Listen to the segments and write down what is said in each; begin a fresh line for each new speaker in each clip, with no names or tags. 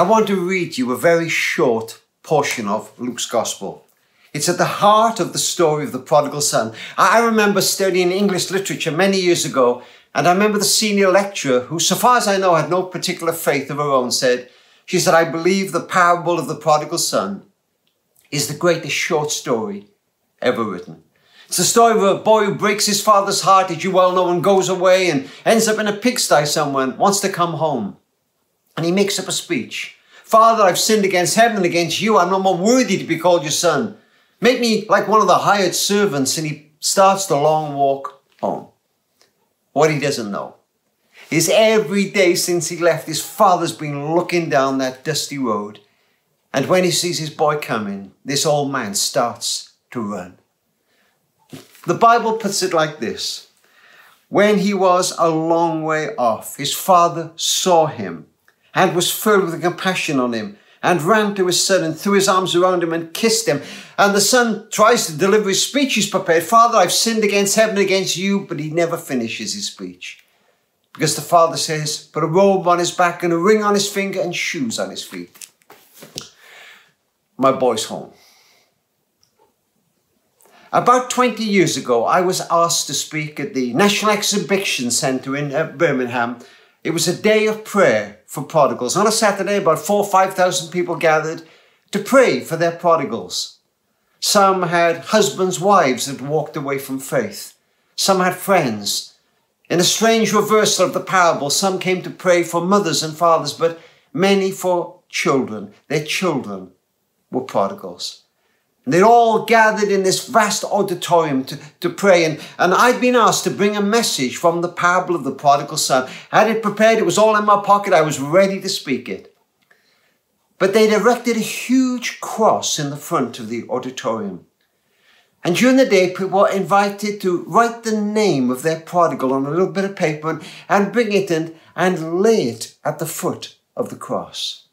I want to read you a very short portion of Luke's Gospel. It's at the heart of the story of the prodigal son. I remember studying English literature many years ago, and I remember the senior lecturer, who, so far as I know, had no particular faith of her own, she said, I believe the parable of the prodigal son is the greatest short story ever written. It's the story of a boy who breaks his father's heart, as you well know, and goes away and ends up in a pigsty somewhere and wants to come home. And he makes up a speech. Father, I've sinned against heaven and against you. I'm no more worthy to be called your son. Make me like one of the hired servants. And he starts the long walk home. What he doesn't know is every day since he left, his father's been looking down that dusty road. And when he sees his boy coming, this old man starts to run. The Bible puts it like this. When he was a long way off, his father saw him and was filled with compassion on him and ran to his son and threw his arms around him and kissed him. And the son tries to deliver his speech he's prepared. Father, I've sinned against heaven and against you, but he never finishes his speech. Because the father says, put a robe on his back and a ring on his finger and shoes on his feet. My boy's home. About 20 years ago, I was asked to speak at the National Exhibition Centre in Birmingham. It was a day of prayer for prodigals. On a Saturday, about 4,000 or 5,000 people gathered to pray for their prodigals. Some had husbands, wives that walked away from faith. Some had friends. In a strange reversal of the parable, some came to pray for mothers and fathers, but many for children. Their children were prodigals. And they'd all gathered in this vast auditorium to pray. And I'd been asked to bring a message from the parable of the prodigal son. I had it prepared. It was all in my pocket. I was ready to speak it. But they'd erected a huge cross in the front of the auditorium. And during the day, people were invited to write the name of their prodigal on a little bit of paper and bring it in and lay it at the foot of the cross.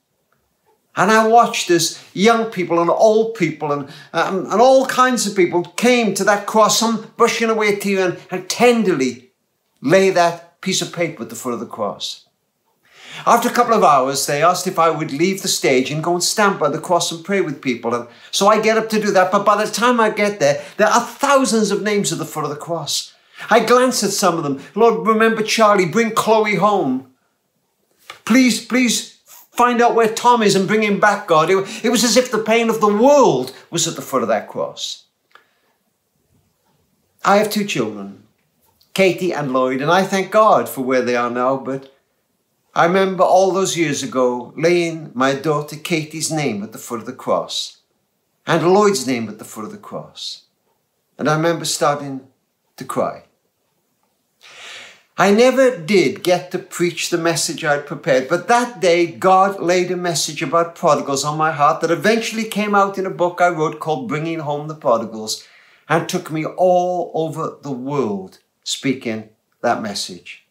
And I watched as young people and old people and all kinds of people came to that cross, some brushing away a tear and tenderly lay that piece of paper at the foot of the cross. After a couple of hours, they asked if I would leave the stage and go and stand by the cross and pray with people. And so I get up to do that. But by the time I get there, there are thousands of names at the foot of the cross. I glance at some of them. Lord, remember Charlie, bring Chloe home. Please, find out where Tom is and bring him back, God. It was as if the pain of the world was at the foot of that cross. I have two children, Katie and Lloyd, and I thank God for where they are now. But I remember all those years ago laying my daughter Katie's name at the foot of the cross and Lloyd's name at the foot of the cross. And I remember starting to cry. I never did get to preach the message I'd prepared, but that day God laid a message about prodigals on my heart that eventually came out in a book I wrote called Bringing Home the Prodigals and took me all over the world speaking that message.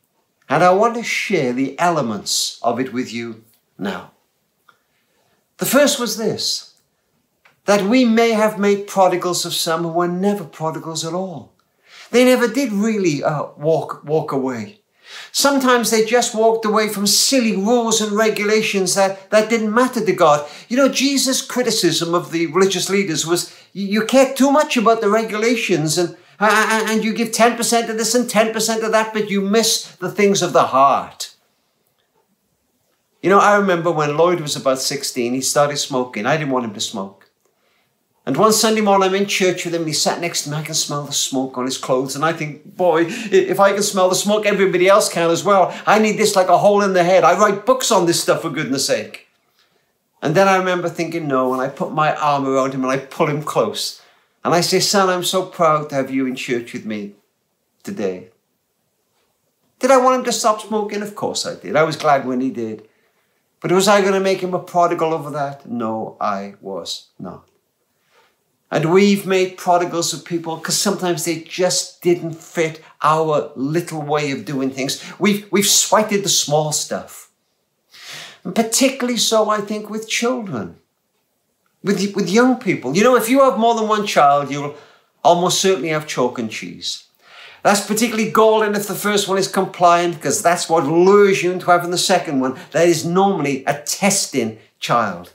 And I want to share the elements of it with you now. The first was this, that we may have made prodigals of some who were never prodigals at all. They never did really walk away. Sometimes they just walked away from silly rules and regulations that didn't matter to God. You know, Jesus' criticism of the religious leaders was, you care too much about the regulations and you give 10% of this and 10% of that, but you miss the things of the heart. You know, I remember when Lloyd was about 16, he started smoking. I didn't want him to smoke. And one Sunday morning, I'm in church with him, and he sat next to me. I can smell the smoke on his clothes. And I think, boy, if I can smell the smoke, everybody else can as well. I need this like a hole in the head. I write books on this stuff, for goodness sake. And then I remember thinking, no, and I put my arm around him and I pull him close. And I say, son, I'm so proud to have you in church with me today. Did I want him to stop smoking? Of course I did. I was glad when he did. But was I going to make him a prodigal over that? No, I was not. And we've made prodigals of people because sometimes they just didn't fit our little way of doing things. We've slighted the small stuff. And particularly so, I think, with children, with young people. You know, if you have more than one child, you'll almost certainly have chalk and cheese. That's particularly golden if the first one is compliant, because that's what lures you into having the second one. That is normally a testing child.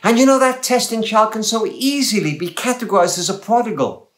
And you know, that testing child can so easily be categorized as a prodigal.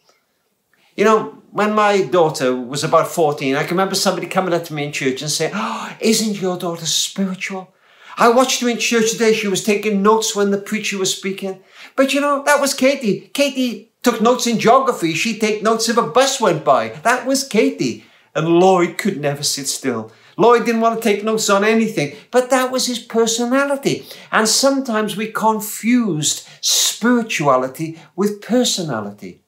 You know, when my daughter was about 14, I can remember somebody coming up to me in church and saying, "Oh, isn't your daughter spiritual? I watched her in church today. She was taking notes when the preacher was speaking." But you know, that was Katie. Katie took notes in geography. She'd take notes if a bus went by. That was Katie. And Lloyd could never sit still. Lloyd didn't want to take notes on anything, but that was his personality. And sometimes we confused spirituality with personality.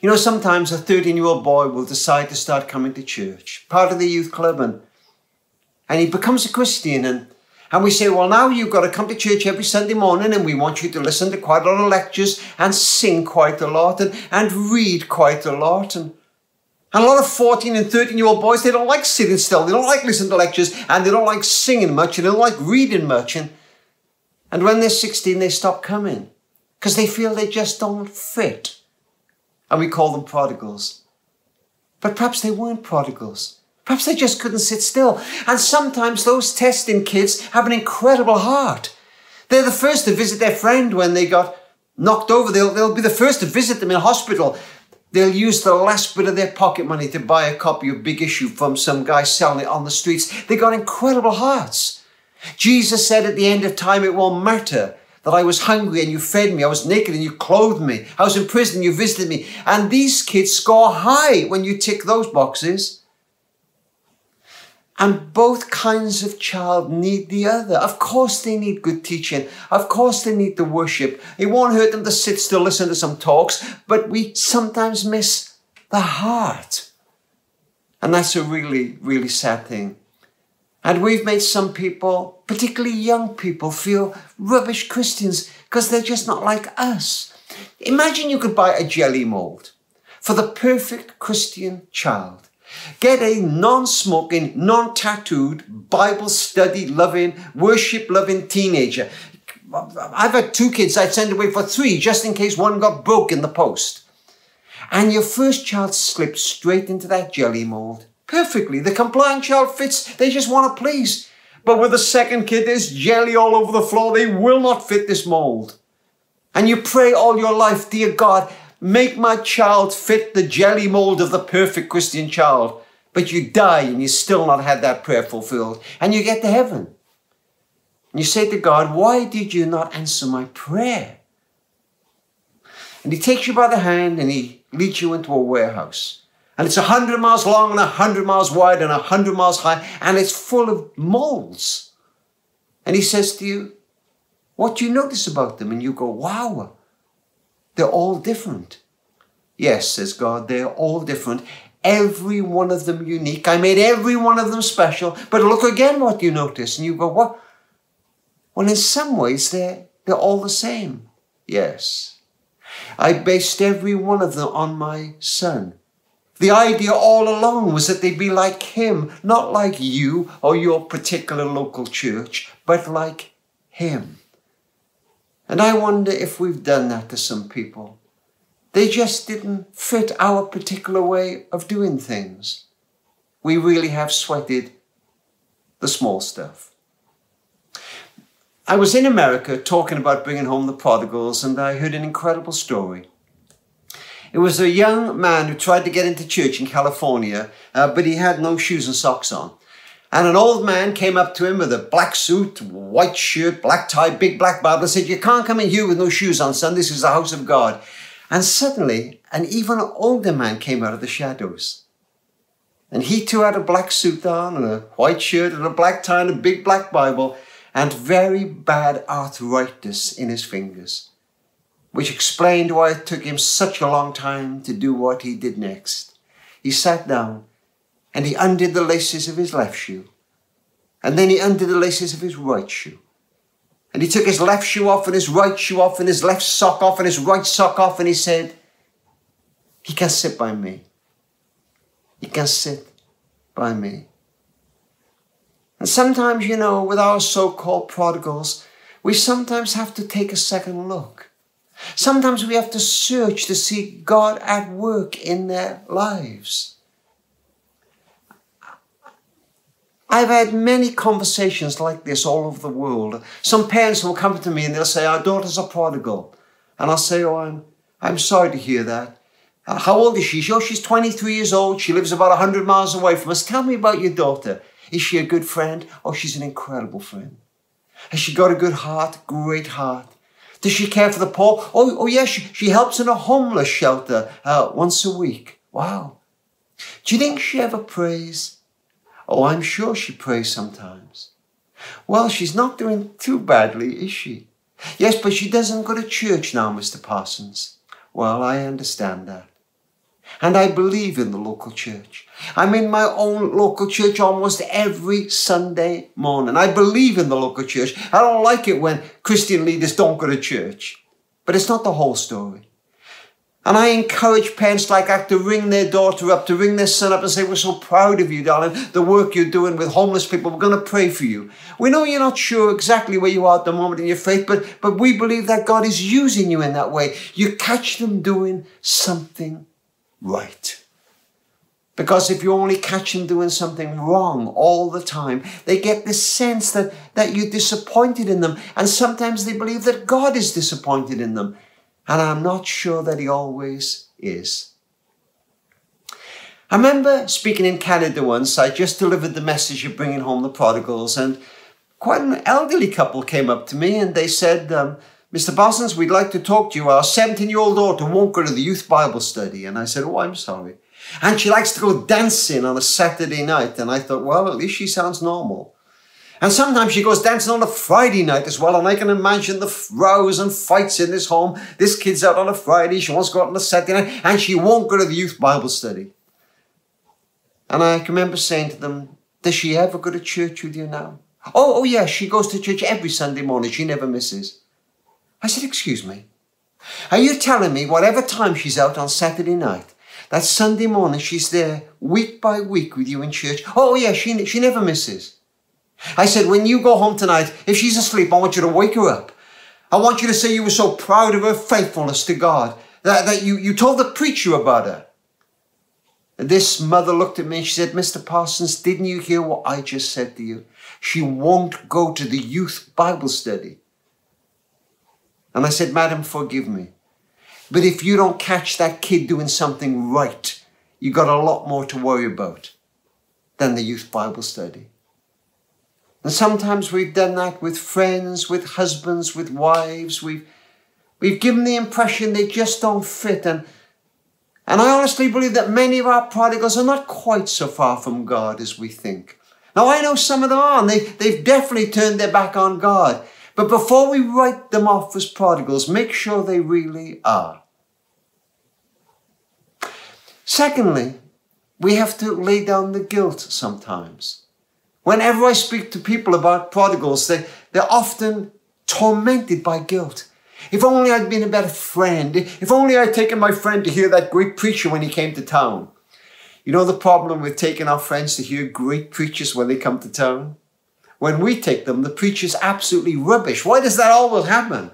You know, sometimes a 13-year-old boy will decide to start coming to church, part of the youth club, and he becomes a Christian. And we say, well, now you've got to come to church every Sunday morning, and we want you to listen to quite a lot of lectures and sing quite a lot and read quite a lot. And a lot of 14 and 13-year-old boys, they don't like sitting still. They don't like listening to lectures, and they don't like singing much, and they don't like reading much. And when they're 16, they stop coming because they feel they just don't fit. And we call them prodigals. But perhaps they weren't prodigals. Perhaps they just couldn't sit still. And sometimes those testing kids have an incredible heart. They're the first to visit their friend when they got knocked over. They'll be the first to visit them in hospital. They'll use the last bit of their pocket money to buy a copy of Big Issue from some guy selling it on the streets. They got incredible hearts. Jesus said at the end of time, it won't matter that I was hungry and you fed me. I was naked and you clothed me. I was in prison and you visited me. And these kids score high when you tick those boxes. And both kinds of child need the other. Of course they need good teaching. Of course they need the worship. It won't hurt them to sit still, listen to some talks, but we sometimes miss the heart. And that's a really, really sad thing. And we've made some people, particularly young people, feel rubbish Christians because they're just not like us. Imagine you could buy a jelly mold for the perfect Christian child. Get a non-smoking, non-tattooed, Bible study-loving, worship-loving teenager. I've had 2 kids. I'd send away for 3 just in case one got broke in the post. And your first child slips straight into that jelly mold. Perfectly. The compliant child fits. They just want to please. But with the second kid, there's jelly all over the floor. They will not fit this mold. And you pray all your life, dear God, make my child fit the jelly mold of the perfect Christian child. But you die and you still not had that prayer fulfilled. And you get to heaven. And you say to God, why did you not answer my prayer? And he takes you by the hand and he leads you into a warehouse. And it's 100 miles long and 100 miles wide and 100 miles high. And it's full of molds. And he says to you, what do you notice about them? And you go, wow, they're all different. Yes, says God, they're all different. Every one of them unique. I made every one of them special. But look again what you notice. And you go, what? Well, in some ways, they're all the same. Yes. I based every one of them on my son. The idea all along was that they'd be like him, not like you or your particular local church, but like him. And I wonder if we've done that to some people. They just didn't fit our particular way of doing things. We really have sweated the small stuff. I was in America talking about bringing home the prodigals, and I heard an incredible story. It was a young man who tried to get into church in California, but he had no shoes and socks on. And an old man came up to him with a black suit, white shirt, black tie, big black Bible, and said, you can't come in here with no shoes on, son. This is the house of God. And suddenly, an even older man came out of the shadows. And he too had a black suit on and a white shirt and a black tie and a big black Bible and very bad arthritis in his fingers, which explained why it took him such a long time to do what he did next. He sat down and he undid the laces of his left shoe. And then he undid the laces of his right shoe. And he took his left shoe off and his right shoe off and his left sock off and his right sock off. And he said, he can sit by me. He can sit by me. And sometimes, you know, with our so-called prodigals, we sometimes have to take a second look. Sometimes we have to search to see God at work in their lives. I've had many conversations like this all over the world. Some parents will come to me and they'll say, our daughter's a prodigal. And I'll say, oh, I'm sorry to hear that. How old is she? Oh, she's 23 years old. She lives about 100 miles away from us. Tell me about your daughter. Is she a good friend? Oh, she's an incredible friend. Has she got a good heart? Great heart. Does she care for the poor? Oh yes, she helps in a homeless shelter once a week. Wow. Do you think she ever prays? Oh, I'm sure she prays sometimes. Well, she's not doing too badly, is she? Yes, but she doesn't go to church now, Mr. Parsons. Well, I understand that. And I believe in the local church. I'm in my own local church almost every Sunday morning. I believe in the local church. I don't like it when Christian leaders don't go to church. But it's not the whole story. And I encourage parents like that to ring their daughter up, to ring their son up and say, we're so proud of you, darling, the work you're doing with homeless people. We're going to pray for you. We know you're not sure exactly where you are at the moment in your faith, but we believe that God is using you in that way. You catch them doing something right. Because if you only catch them doing something wrong all the time, they get this sense that you're disappointed in them. And sometimes they believe that God is disappointed in them. And I'm not sure that he always is. I remember speaking in Canada once. I just delivered the message of bringing home the prodigals, and quite an elderly couple came up to me and they said, Mr. Parsons, we'd like to talk to you. Our 17-year-old daughter won't go to the youth Bible study. And I said, oh, I'm sorry. And she likes to go dancing on a Saturday night. And I thought, well, at least she sounds normal. And sometimes she goes dancing on a Friday night as well. And I can imagine the rows and fights in this home. This kid's out on a Friday. She wants to go out on a Saturday night. And she won't go to the youth Bible study. And I can remember saying to them, does she ever go to church with you now? Oh, yes, she goes to church every Sunday morning. She never misses. I said, excuse me, are you telling me whatever time she's out on Saturday night, that Sunday morning she's there week by week with you in church? Oh, yeah, she never misses. I said, when you go home tonight, if she's asleep, I want you to wake her up. I want you to say you were so proud of her faithfulness to God, that you told the preacher about her. And this mother looked at me and she said, Mr. Parsons, didn't you hear what I just said to you? She won't go to the youth Bible study. And I said, madam, forgive me. But if you don't catch that kid doing something right, you got a lot more to worry about than the youth Bible study. And sometimes we've done that with friends, with husbands, with wives. We've given the impression they just don't fit. And I honestly believe that many of our prodigals are not quite so far from God as we think. Now, I know some of them are, and they've definitely turned their back on God. But before we write them off as prodigals, make sure they really are. Secondly, we have to lay down the guilt sometimes. Whenever I speak to people about prodigals, they're often tormented by guilt. If only I'd been a better friend. If only I'd taken my friend to hear that great preacher when he came to town. You know the problem with taking our friends to hear great preachers when they come to town? When we take them, the preacher's absolutely rubbish. Why does that always happen?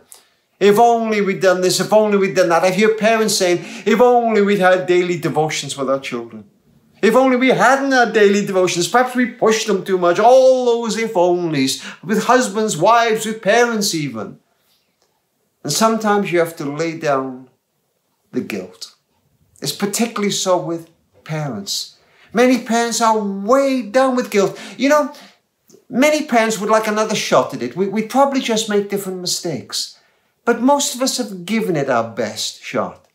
If only we'd done this, if only we'd done that. I hear parents saying, if only we'd had daily devotions with our children. If only we hadn't had daily devotions, perhaps we pushed them too much. All those if onlys, with husbands, wives, with parents even. And sometimes you have to lay down the guilt. It's particularly so with parents. Many parents are way down with guilt. You know, many parents would like another shot at it. We'd probably just make different mistakes. But most of us have given it our best shot.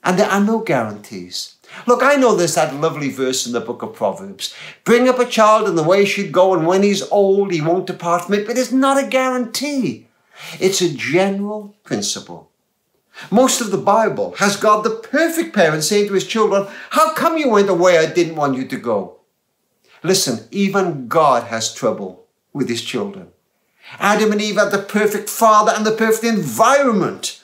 And there are no guarantees. Look, I know there's that lovely verse in the book of Proverbs. Bring up a child in the way he should go, and when he's old, he won't depart from it. But it's not a guarantee. It's a general principle. Most of the Bible has God, the perfect parent, saying to his children, how come you went away I didn't want you to go? Listen, even God has trouble with his children. Adam and Eve had the perfect father and the perfect environment,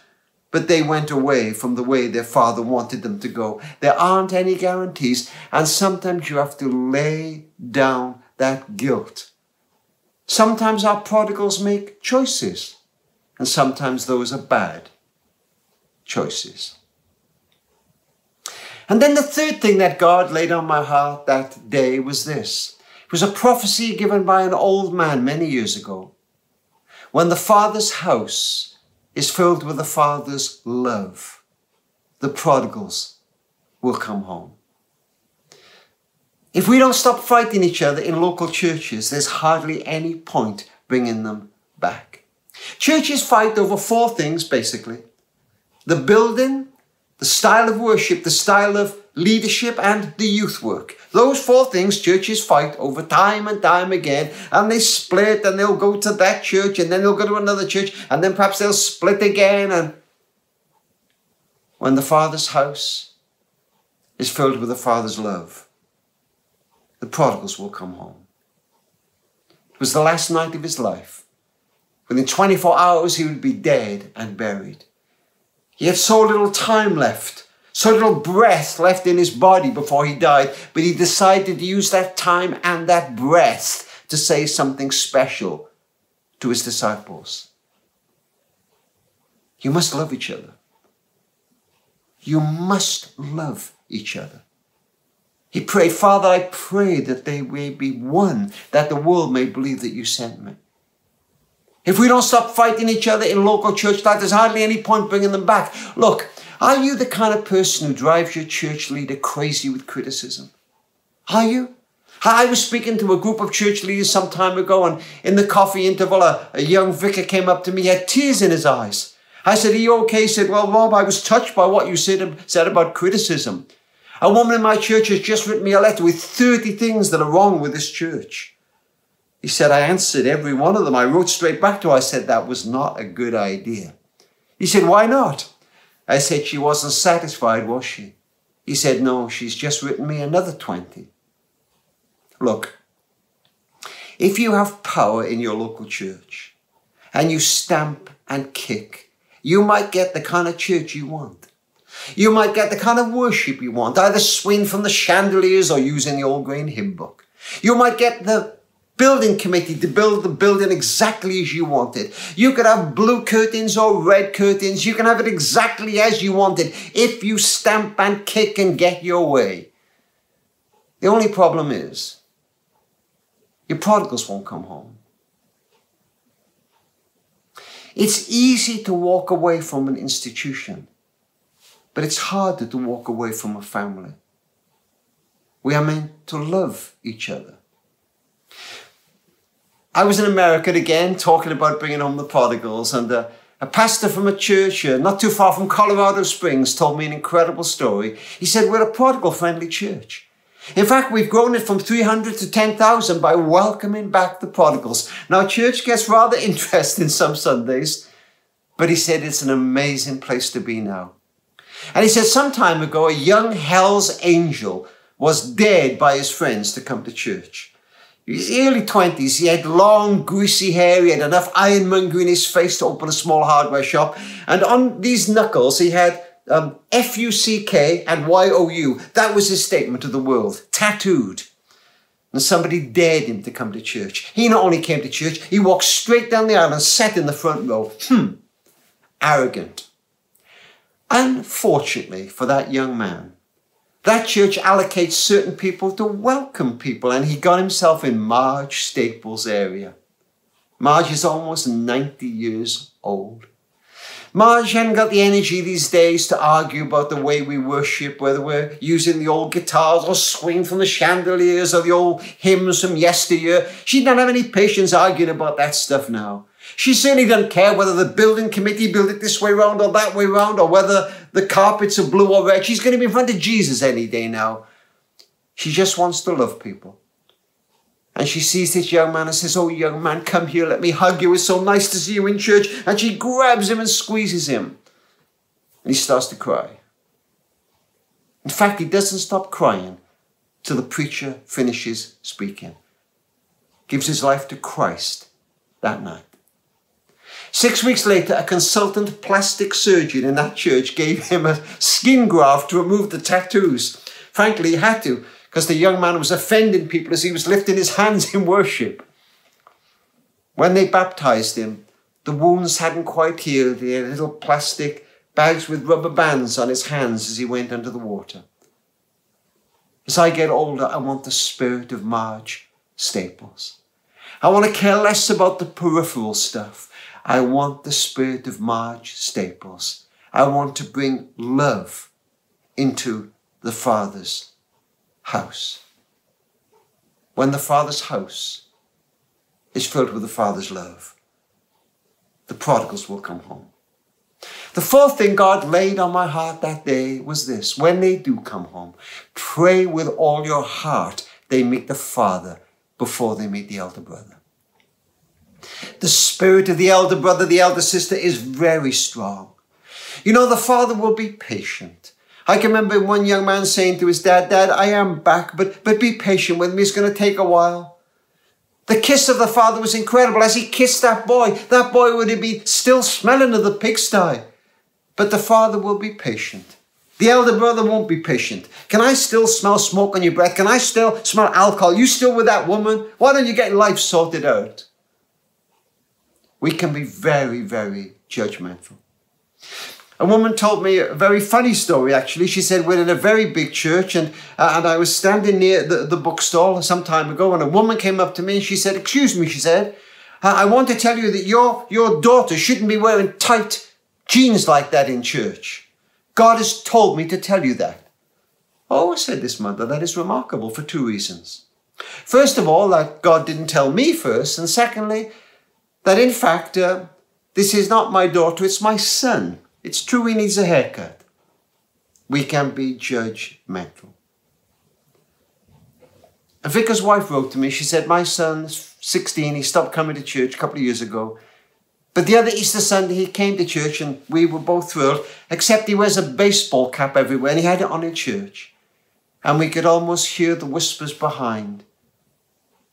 but they went away from the way their father wanted them to go. There aren't any guarantees, and sometimes you have to lay down that guilt. Sometimes our prodigals make choices, and sometimes those are bad choices. And then the third thing that God laid on my heart that day was this. was a prophecy given by an old man many years ago. When the Father's house is filled with the Father's love, the prodigals will come home. If we don't stop fighting each other in local churches, there's hardly any point bringing them back. Churches fight over four things, basically: the building, the style of worship, the style of leadership, and the youth work. Those four things churches fight over time and time again, and they split, and they'll go to that church, and then they'll go to another church, and then perhaps they'll split again. And when the Father's house is filled with the Father's love, the prodigals will come home. It was the last night of his life. Within 24 hours, he would be dead and buried. He had so little time left, so little breath left in his body before he died, but he decided to use that time and that breath to say something special to his disciples. You must love each other. You must love each other. He prayed, Father, I pray that they may be one, that the world may believe that you sent me. If we don't stop fighting each other in local church life, there's hardly any point bringing them back. Look, are you the kind of person who drives your church leader crazy with criticism? Are you? I was speaking to a group of church leaders some time ago, and in the coffee interval, a young vicar came up to me. He had tears in his eyes. I said, are you okay? He said, well, Rob, I was touched by what you said about criticism. A woman in my church has just written me a letter with 30 things that are wrong with this church. He said, I answered every one of them. I wrote straight back to her. I said, that was not a good idea. He said, why not? I said, she wasn't satisfied, was she? He said, no, she's just written me another 20. Look, if you have power in your local church and you stamp and kick, you might get the kind of church you want. You might get the kind of worship you want, either swinging from the chandeliers or using the old grain hymn book. You might get the building committee to build the building exactly as you want it. You could have blue curtains or red curtains. You can have it exactly as you want it if you stamp and kick and get your way. The only problem is your prodigals won't come home. It's easy to walk away from an institution, but it's harder to walk away from a family. We are meant to love each other. I was in America again talking about bringing home the prodigals, and a pastor from a church not too far from Colorado Springs told me an incredible story. He said, we're a prodigal-friendly church. In fact, we've grown it from 300 to 10,000 by welcoming back the prodigals. Now, church gets rather interesting some Sundays, but he said it's an amazing place to be now. And he said some time ago, a young Hell's Angel was dared by his friends to come to church. In his early 20s, he had long, greasy hair. He had enough ironmonger in his face to open a small hardware shop. And on these knuckles, he had F-U-C-K and Y-O-U. That was his statement to the world, tattooed. And somebody dared him to come to church. He not only came to church, he walked straight down the aisle and sat in the front row. Arrogant. Unfortunately for that young man, that church allocates certain people to welcome people, and he got himself in Marge Staples' area. Marge is almost 90 years old. Marge hadn't got the energy these days to argue about the way we worship, whether we're using the old guitars or swinging from the chandeliers or the old hymns from yesteryear. She doesn't have any patience arguing about that stuff now. She certainly doesn't care whether the building committee built it this way round or that way round, or whether the carpets are blue or red. She's going to be in front of Jesus any day now. She just wants to love people. And she sees this young man and says, oh, young man, come here, let me hug you. It's so nice to see you in church. And she grabs him and squeezes him. And he starts to cry. In fact, he doesn't stop crying till the preacher finishes speaking. Gives his life to Christ that night. 6 weeks later, a consultant plastic surgeon in that church gave him a skin graft to remove the tattoos. Frankly, he had to, because the young man was offending people as he was lifting his hands in worship. When they baptized him, the wounds hadn't quite healed. He had little plastic bags with rubber bands on his hands as he went under the water. As I get older, I want the spirit of Marge Staples. I want to care less about the peripheral stuff. I want the spirit of Marge Staples. I want to bring love into the Father's house. When the Father's house is filled with the Father's love, the prodigals will come home. The fourth thing God laid on my heart that day was this: when they do come home, pray with all your heart they meet the Father before they meet the elder brother. The spirit of the elder brother, the elder sister is very strong. You know, the Father will be patient. I can remember one young man saying to his dad, "Dad, I am back, but be patient with me. It's going to take a while." The kiss of the Father was incredible. As he kissed that boy would be still smelling of the pigsty. But the Father will be patient. The elder brother won't be patient. "Can I still smell smoke on your breath? Can I still smell alcohol? You still with that woman? Why don't you get life sorted out?" We can be very, very judgmental. A woman told me a very funny story, actually. She said, we're in a very big church and I was standing near the bookstall some time ago, and a woman came up to me and she said, "Excuse me," she said, "I want to tell you that your daughter shouldn't be wearing tight jeans like that in church. God has told me to tell you that." "Oh," said this mother, "that is remarkable for two reasons. First of all, that God didn't tell me first. And secondly, that in fact, this is not my daughter, it's my son. It's true he needs a haircut." We can be judgmental. A vicar's wife wrote to me. She said, "My son's 16. He stopped coming to church a couple of years ago. But the other Easter Sunday he came to church and we were both thrilled, except he wears a baseball cap everywhere and he had it on in church. And we could almost hear the whispers behind.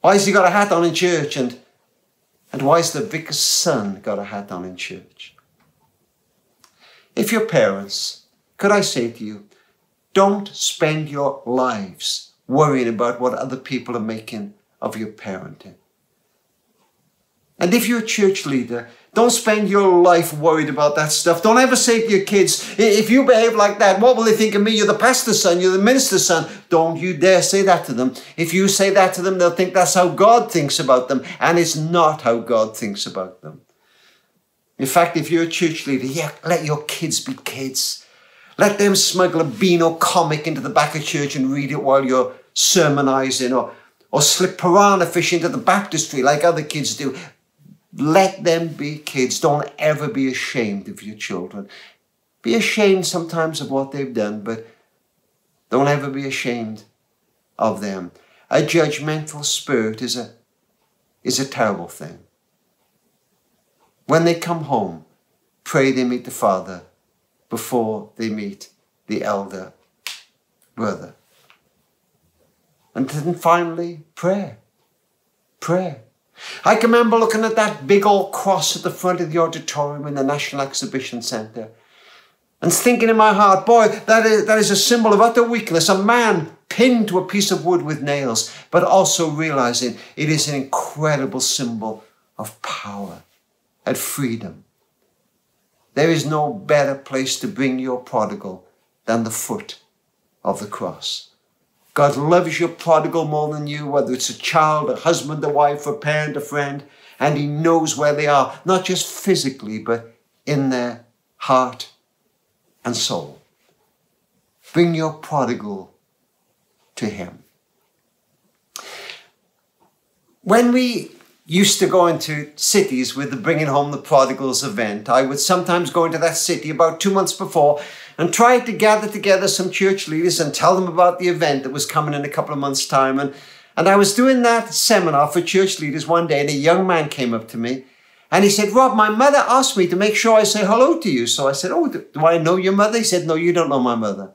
Why has he got a hat on in church? And why has the vicar's son got a hat on in church?" If you're parents, could I say to you, don't spend your lives worrying about what other people are making of your parenting. And if you're a church leader, don't spend your life worried about that stuff. Don't ever say to your kids, "If you behave like that, what will they think of me? You're the pastor's son, you're the minister's son." Don't you dare say that to them. If you say that to them, they'll think that's how God thinks about them, and it's not how God thinks about them. In fact, if you're a church leader, let your kids be kids. Let them smuggle a Beano comic into the back of church and read it while you're sermonizing, or slip piranha fish into the baptistry like other kids do. Let them be kids. Don't ever be ashamed of your children. Be ashamed sometimes of what they've done, but don't ever be ashamed of them. A judgmental spirit is a terrible thing. When they come home, pray they meet the Father before they meet the elder brother. And then finally, prayer. Prayer. I can remember looking at that big old cross at the front of the auditorium in the National Exhibition Centre and thinking in my heart, boy, that is a symbol of utter weakness, a man pinned to a piece of wood with nails, but also realizing it is an incredible symbol of power and freedom. There is no better place to bring your prodigal than the foot of the cross. God loves your prodigal more than you, whether it's a child, a husband, a wife, a parent, a friend, and he knows where they are, not just physically, but in their heart and soul. Bring your prodigal to him. When we used to go into cities with the Bringing Home the Prodigals event, I would sometimes go into that city about 2 months before and try to gather together some church leaders and tell them about the event that was coming in a couple of months' time. And I was doing that seminar for church leaders one day, and a young man came up to me and he said, "Rob, my mother asked me to make sure I say hello to you." So I said, "Oh, do I know your mother?" He said, "No, you don't know my mother.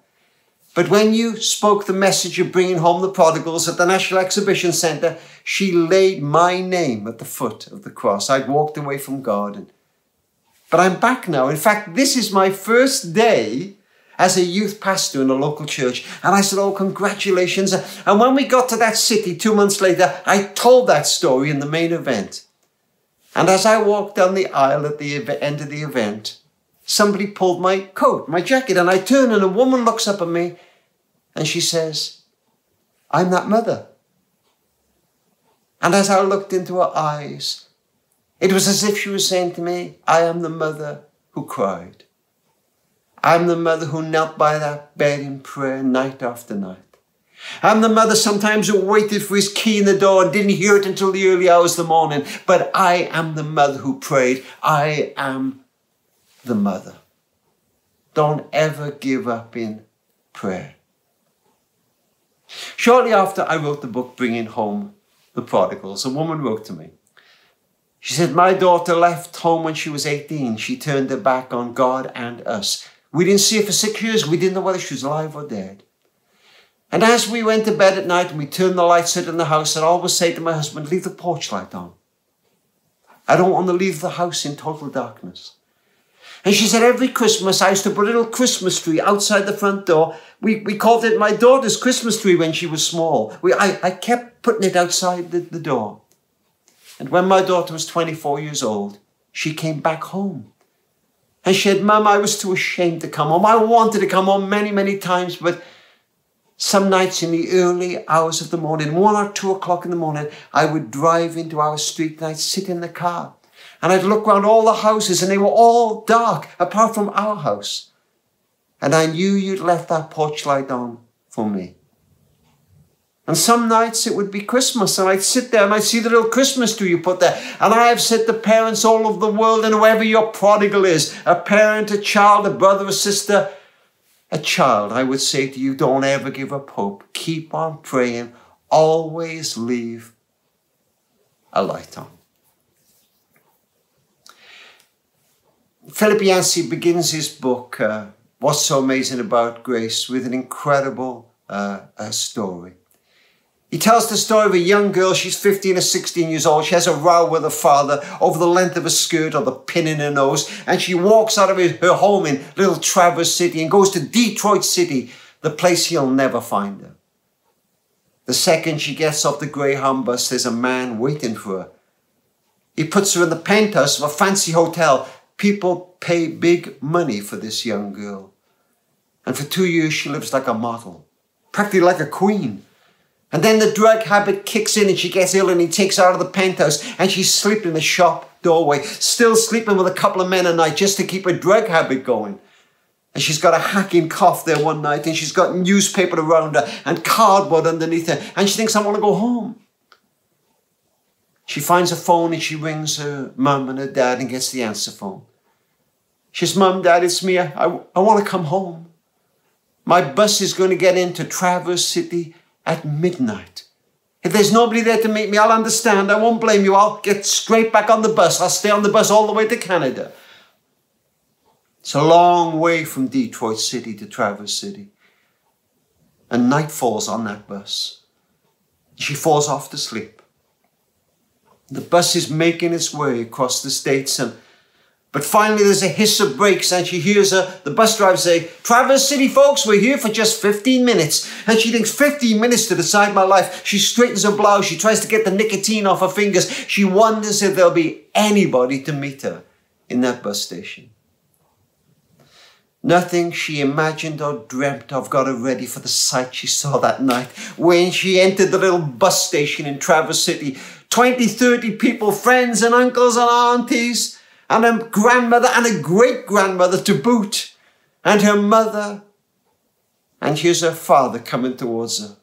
But when you spoke the message of Bringing Home the Prodigals at the National Exhibition Centre, she laid my name at the foot of the cross. I'd walked away from God. But I'm back now. In fact, this is my first day as a youth pastor in a local church." And I said, "Oh, congratulations." And when we got to that city 2 months later, I told that story in the main event. And as I walked down the aisle at the end of the event, somebody pulled my coat, my jacket, and I turned and a woman looks up at me and she says, "I'm that mother." And as I looked into her eyes, it was as if she was saying to me, I am the mother who cried. I'm the mother who knelt by that bed in prayer night after night. I'm the mother sometimes who waited for his key in the door and didn't hear it until the early hours of the morning. But I am the mother who prayed. I am the mother. Don't ever give up in prayer. Shortly after I wrote the book, Bringing Home the Prodigals, a woman wrote to me. She said, my daughter left home when she was 18. She turned her back on God and us. We didn't see her for 6 years. We didn't know whether she was alive or dead. And as we went to bed at night and we turned the lights out in the house, I'd always say to my husband, leave the porch light on. I don't want to leave the house in total darkness. And she said, every Christmas I used to put a little Christmas tree outside the front door. We called it my daughter's Christmas tree when she was small. I kept putting it outside the door. And when my daughter was 24 years old, she came back home. And she said, Mum, I was too ashamed to come home. I wanted to come home many, many times, but some nights in the early hours of the morning, 1 or 2 o'clock in the morning, I would drive into our street and I'd sit in the car. And I'd look around all the houses and they were all dark, apart from our house. And I knew you'd left that porch light on for me. And some nights it would be Christmas and I'd sit there and I'd see the little Christmas tree you put there. And I have said to parents all over the world, and whoever your prodigal is, a parent, a child, a brother, a sister, a child, I would say to you, don't ever give up hope. Keep on praying. Always leave a light on. Philip Yancey begins his book, What's So Amazing About Grace, with an incredible story. He tells the story of a young girl. She's 15 or 16 years old. She has a row with her father over the length of her skirt or the pin in her nose. And she walks out of her home in little Traverse City and goes to Detroit City, the place he'll never find her. The second she gets off the Greyhound bus, there's a man waiting for her. He puts her in the penthouse of a fancy hotel. People pay big money for this young girl. And for 2 years, she lives like a model, practically like a queen. And then the drug habit kicks in and she gets ill and he takes her out of the penthouse and she's sleeping in the shop doorway, still sleeping with a couple of men a night just to keep her drug habit going. And she's got a hacking cough there one night and she's got newspaper around her and cardboard underneath her and she thinks, I want to go home. She finds a phone and she rings her mum and her dad and gets the answer phone. She says, Mum, Dad, it's me. I want to come home. My bus is going to get into Traverse City at midnight. If there's nobody there to meet me, I'll understand. I won't blame you. I'll get straight back on the bus. I'll stay on the bus all the way to Canada. It's a long way from Detroit City to Traverse City. And night falls on that bus. She falls off to sleep. The bus is making its way across the states, but finally there's a hiss of brakes and she hears the bus driver say, Traverse City folks, we're here for just 15 minutes. And she thinks, 15 minutes to decide my life. She straightens her blouse. She tries to get the nicotine off her fingers. She wonders if there'll be anybody to meet her in that bus station. Nothing she imagined or dreamt of got her ready for the sight she saw that night. When she entered the little bus station in Traverse City, 20, 30 people, friends and uncles and aunties, and a grandmother and a great-grandmother to boot, and her mother. And here's her father coming towards her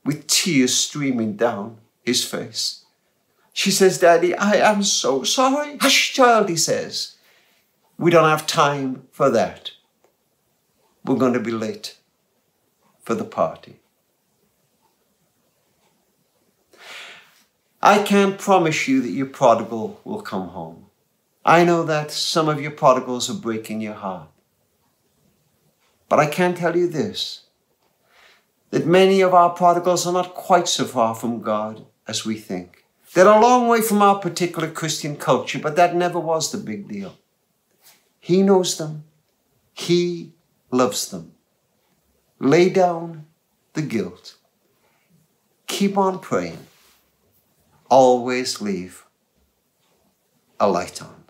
with tears streaming down his face. She says, Daddy, I am so sorry. Hush, child, he says. We don't have time for that. We're going to be late for the party. I can't promise you that your prodigal will come home. I know that some of your prodigals are breaking your heart. But I can tell you this, that many of our prodigals are not quite so far from God as we think. They're a long way from our particular Christian culture, but that never was the big deal. He knows them. He loves them. Lay down the guilt. Keep on praying. Always leave a light on.